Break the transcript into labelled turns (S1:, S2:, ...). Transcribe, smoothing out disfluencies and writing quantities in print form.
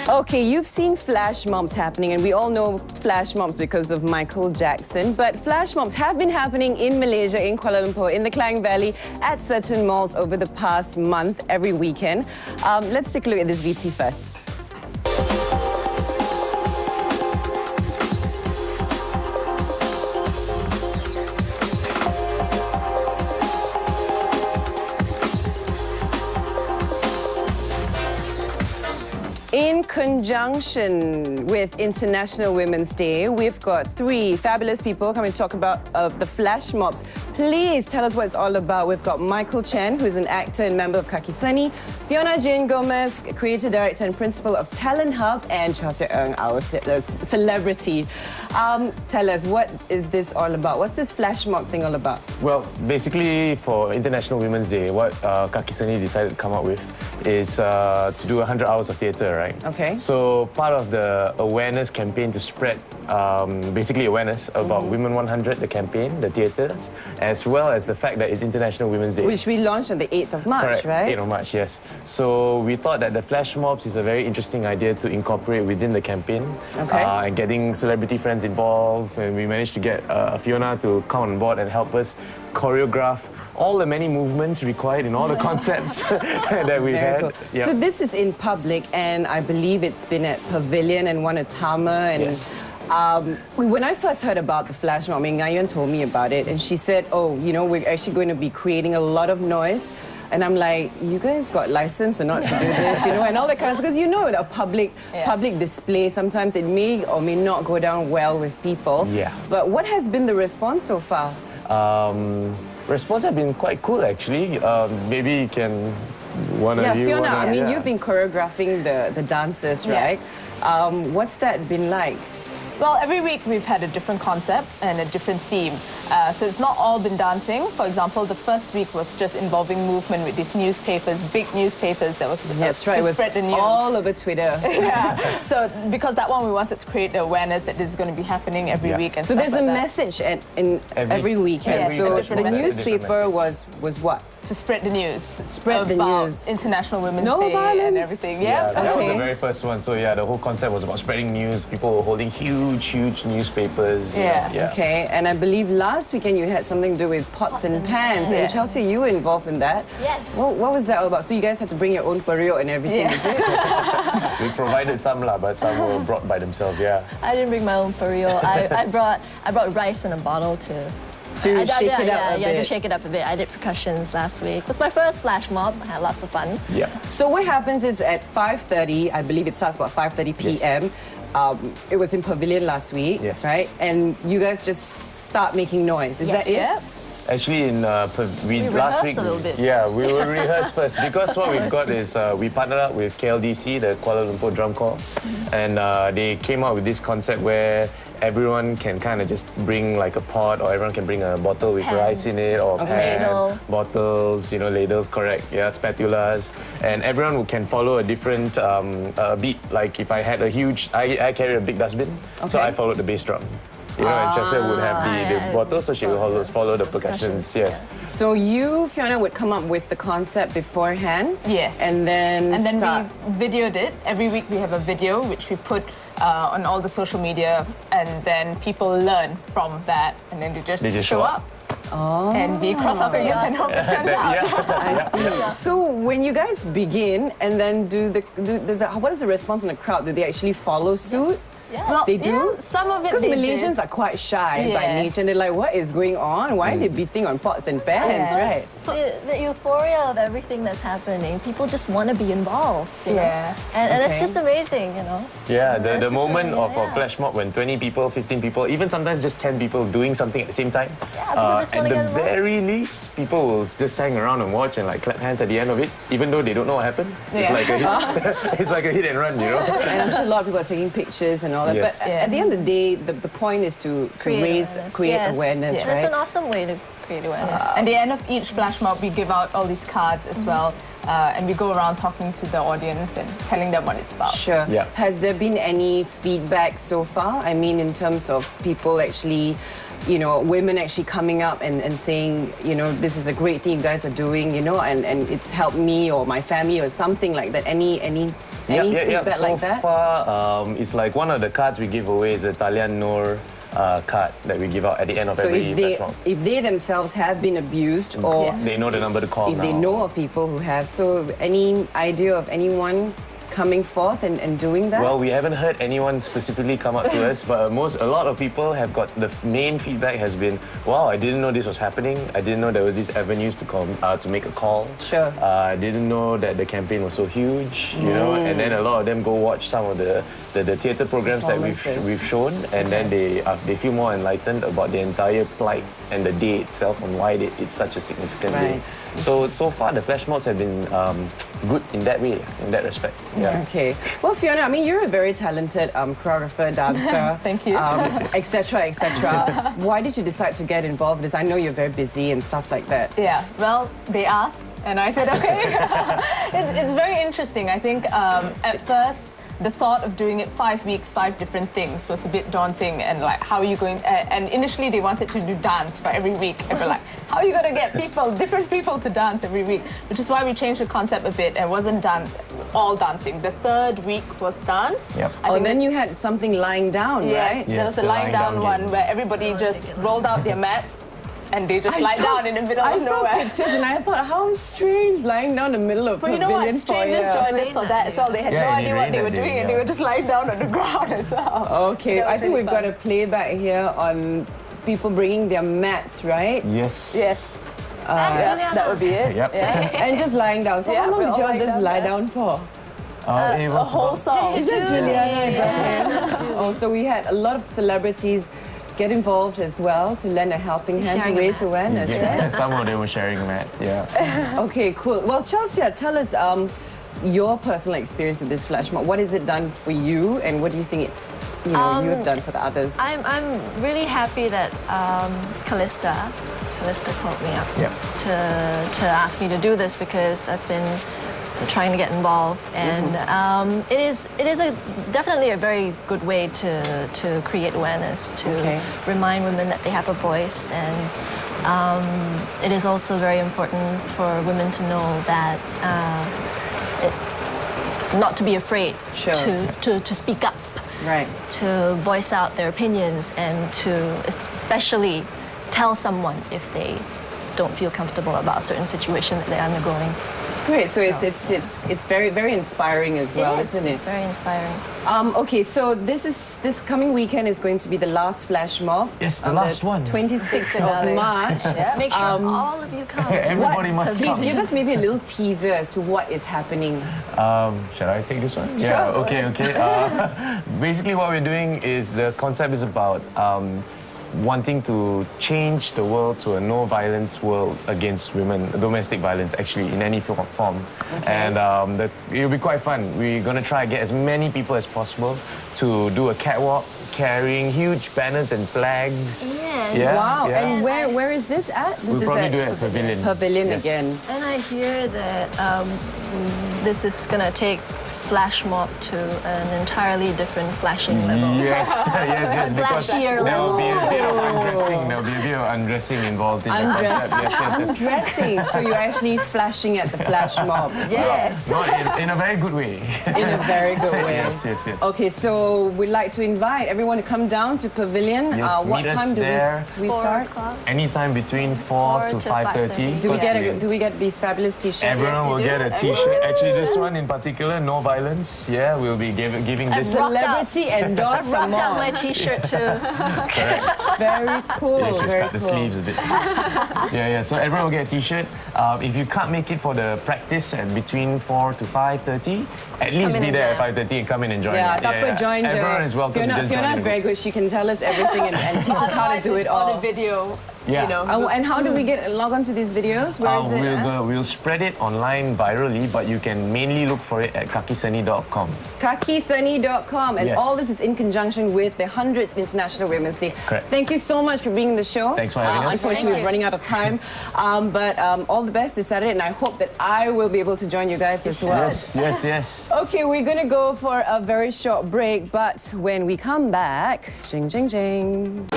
S1: Okay, you've seen flash mobs happening, and we all know flash mobs because of Michael Jackson. But flash mobs have been happening in Malaysia, in Kuala Lumpur, in the Klang Valley, at certain malls over the past month, every weekend. Let's take a look at this VT first. In conjunction with International Women's Day, we've got three fabulous people coming to talk about the flash mobs. Please tell us what it's all about. We've got Michael Chen, who's an actor and member of Kakiseni, Fiona Gomez, creator, director and principal of Talent Hub, and Chelsia, our celebrity. Tell us, what is this all about? What's this flash mob thing all about?
S2: Well, basically for International Women's Day, what Kakiseni decided to come up with is to do 100 hours of theatre, right?
S1: Okay.
S2: So part of the awareness campaign to spread basically awareness about Women 100, the campaign, the theatres, as well as the fact that it's International Women's Day.
S1: Which we launched on the 8th of March,
S2: Correct.
S1: right?
S2: 8th of March, yes. So we thought that the flash mobs is a very interesting idea to incorporate within the campaign.
S1: Okay.
S2: And getting celebrity friends involved, and we managed to get Fiona to come on board and help us choreograph all the many movements required in all the concepts that we've had.
S1: Cool.
S2: Yep.
S1: So this is in public, and I believe it's been at Pavilion and one at Tama. And
S2: yes.
S1: When I first heard about the flash mob, Ngayon told me about it, and she said, oh, you know, we're actually going to be creating a lot of noise. And I'm like, you guys got license or not to do this, you know, and all that kind of stuff. Because you know, a public display, sometimes it may or may not go down well with people.
S2: Yeah.
S1: But what has been the response so far?
S2: Response have been quite cool, actually. Maybe you can, one of you...
S1: Fiona, I mean, you've been choreographing the dancers, right? What's that been like?
S3: Well, every week we've had a different concept and a different theme. So it's not all been dancing. For example, the first week was just involving movement with these newspapers, big newspapers that was
S1: That's right,
S3: to spread the news.
S1: All over Twitter.
S3: Yeah. So because that one, we wanted to create the awareness that this is going to be happening every week. And
S1: so there's
S3: like
S1: a message every weekend.
S3: Yes,
S1: so the
S3: message.
S1: newspaper was what?
S3: To spread the news.
S1: Spread the news.
S3: International Women's
S1: No
S3: Day
S1: violence.
S3: and everything.
S2: Yeah, that was
S1: Okay.
S2: the very first one. So yeah, the whole concept was about spreading news. People were holding huge newspapers.
S3: Yeah.
S1: Okay, and I believe last weekend you had something to do with pots and pans. And Chelsia, you were involved in that.
S4: Yes.
S1: What was that all about? So you guys had to bring your own period and everything, is it?
S2: We provided some but some were brought by themselves, yeah.
S4: I didn't bring my own period. I brought rice in a bottle to
S1: shake it up a bit.
S4: to shake it up a bit. I did percussions last week. It was my first flash mob. I had lots of fun.
S2: Yeah.
S1: So what happens is at 5:30, I believe it starts about 5:30 p.m. It was in Pavilion last week,
S2: Yes.
S1: right? And you guys just start making noise. Is that it?
S3: Yes.
S2: Actually, in
S4: We
S2: last
S4: rehearsed
S2: week,
S4: a little bit
S2: yeah,
S4: first.
S2: we will rehearse first because what we've got is we partnered up with KLDC, the Kuala Lumpur Drum Corps, and they came out with this concept where everyone can kind of just bring like a pot, or everyone can bring a bottle with
S4: Pan.
S2: rice in it, or pan,
S4: Ladle.
S2: bottles, you know, ladles, correct, yeah, spatulas, and everyone can follow a different beat. Like if I had I carry a big dustbin, so I followed the bass drum. You know, and Chelsia would have the bottle, so she would follow the percussions. Yes.
S1: So you, Fiona, would come up with the concept beforehand.
S3: Yes.
S1: And then start.
S3: we videoed it. Every week we have a video which we put on all the social media, and then people learn from that, and then they just show up. And we cross our fingers and hope it turns out.
S1: I see. So when you guys begin and then what is the response from the crowd? Do they actually follow suit?
S4: Yes.
S3: Well,
S1: They do?
S3: Some of it
S1: Because
S3: they
S1: Malaysians
S3: did.
S1: are quite shy by
S3: Yes.
S1: nature, and they're like, what is going on? Why are they beating on pots and pans, right?
S4: The euphoria of everything that's happening, people just want to be involved. You know?
S3: Yeah.
S4: And it's
S1: Okay.
S4: just amazing, you know.
S2: Yeah,
S4: It's
S2: the
S4: just
S2: moment
S4: amazing,
S2: of a flash mob when 20 people, 15 people, even sometimes just 10 people doing something at the same time.
S4: Yeah, people just
S2: at
S4: wanna
S2: the
S4: get involved.
S2: very least, people will just hang around and watch and like clap hands at the end of it, even though they don't know what happened. It's
S3: Yeah.
S2: like a hit. It's like a hit and run, you know.
S1: And I'm sure a lot of people are taking pictures and all that.
S2: Yes.
S1: But at the end of the day, the point is to create awareness,
S4: Yes.
S1: right?
S4: It's an awesome way to create awareness.
S3: At the end of each flash mob, we give out all these cards as well, and we go around talking to the audience and telling them what it's about.
S1: Sure.
S2: Yeah.
S1: Has there been any feedback so far? I mean, in terms of people actually, women actually coming up and saying, this is a great thing you guys are doing, and it's helped me or my family or something like that. Any feedback like that?
S2: So far, it's like one of the cards we give away is a Talian Noor card that we give out at the end of every flash mob.
S1: If they themselves have been abused or
S2: they know the number to call
S1: if
S2: now.
S1: they know of people who have, so any idea of anyone coming forth and doing that?
S2: Well, we haven't heard anyone specifically come up to us, but a lot of people have got, the main feedback has been, wow, I didn't know this was happening. I didn't know there was these avenues to make a call.
S1: Sure.
S2: I didn't know that the campaign was so huge, and then a lot of them go watch some of the theatre programs that we've shown, and then they feel more enlightened about the entire plight and the day itself and why it's such a significant day. So far the flash mobs have been good in that way, in that respect. Yeah.
S1: Okay. Well, Fiona, I mean, you're a very talented choreographer, dancer.
S3: Thank you.
S1: Etc., etc. Why did you decide to get involved in this? I know you're very busy and stuff like that.
S3: Yeah, well, they asked and I said, okay. It's very interesting. I think at first, the thought of doing it 5 weeks, 5 different things was a bit daunting, and like, how are you going, and initially they wanted to do dance for every week, and we're like, how are you going to get different people to dance every week? Which is why we changed the concept a bit and wasn't done all dancing. The 3rd week was dance.
S2: Yep.
S1: And then you had something lying down, right?
S3: Yes, there was a lying down one where everybody just rolled out their mats and they just lie down in the middle of nowhere.
S1: I saw pictures and I thought, how strange, lying down in the middle of
S3: But you know what? Strangers joined us for that as well. They had no idea what they were doing, and they were just lying down on the ground as well.
S1: Okay,
S3: So
S1: I think
S3: really
S1: we've got a playback here on people bringing their mats, right?
S2: Yes.
S3: Yes. That would be it.
S2: Yep.
S3: Yeah.
S1: And just lying down. So how long did you all just lie down for?
S2: It
S3: A
S2: was
S3: whole song.
S1: Is that Juliana? Oh, so we had a lot of celebrities get involved as well to lend a helping hand to raise awareness, right?
S2: Some of them were sharing that, yeah.
S1: Okay, cool. Well, Chelsia, tell us your personal experience with this flash mob. What has it done for you, and what do you think you have done for the others?
S4: I'm really happy that Chelsia called me up to ask me to do this, because I've been trying to get involved, and it is definitely a very good way to create awareness, to remind women that they have a voice, and it is also very important for women to know that not to be afraid to speak up,
S1: right,
S4: to voice out their opinions, and to especially tell someone if they don't feel comfortable about a certain situation that they're undergoing.
S1: Great. So it's very, very inspiring as well, isn't it?
S4: It's very inspiring.
S1: Okay, so this coming weekend is going to be the last flash mob.
S2: Yes, the last one.
S1: 26th of March.
S4: Make sure all of you come.
S2: Everybody must come.
S1: Please give us maybe a little teaser as to what is happening.
S2: Shall I take this one?
S1: Sure.
S2: Yeah. Okay. Basically, what we're doing is, the concept is about wanting to change the world to a no-violence world against women, domestic violence actually, in any form. And it'll be quite fun. We're going to try to get as many people as possible to do a catwalk carrying huge banners and flags.
S4: Yeah.
S1: Wow.
S2: Yeah.
S1: And where is this at? This
S2: We'll
S1: is
S2: probably
S1: at
S2: do it at Pavilion.
S1: Pavilion
S2: Yes.
S1: again.
S4: And I hear that this is going to take flash mob to an entirely different flashing level.
S2: Yes, because
S4: Flashier
S2: there will be a bit of
S1: level.
S2: undressing. There will be a bit of undressing involved in the concept. Yes.
S1: Undressing. So you're actually flashing at the flash mob.
S4: Yes.
S2: Not in a very good way.
S1: In a very good way.
S2: Yes.
S1: Okay, so we'd like to invite everyone to come down to Pavilion.
S2: Yes,
S1: what
S2: meet us
S1: time do
S2: there.
S1: we
S4: 4
S1: start?
S4: o'clock.
S2: Anytime between 4 to 5:30.
S1: Do we get these fabulous t-shirts?
S2: Everyone will get a t-shirt. Actually, this one in particular, no violence. Yeah, we'll be giving this.
S1: Celebrity endorsed
S4: Rocked
S1: some
S4: out
S1: more.
S4: my t-shirt too.
S1: Very cool.
S2: Yeah, just
S1: very
S2: cut the
S1: cool.
S2: sleeves a bit. Yeah. So everyone will get a t-shirt. If you can't make it for the practice at between 4 to 5:30, at least be there at 5:30 and come in and join.
S1: Join.
S2: Everyone is welcome to just join.
S1: Fiona's very good. She can tell us everything and teach us how to do it all.
S3: The video
S2: Yeah.
S3: You know.
S1: And how do we log on to these videos? Where is it?
S2: We'll spread it online virally, but you can mainly look for it at kakiseni.com.
S1: Kakiseni.com, and
S2: Yes.
S1: all this is in conjunction with the 100th International Women's Day.
S2: Correct.
S1: Thank you so much for being in the show.
S2: Thanks for having us.
S1: Unfortunately, we're running out of time, but all the best this Saturday, and I hope that I will be able to join you guys as well.
S2: Yes.
S1: Okay, we're going to go for a very short break, but when we come back, jing, jing, jing.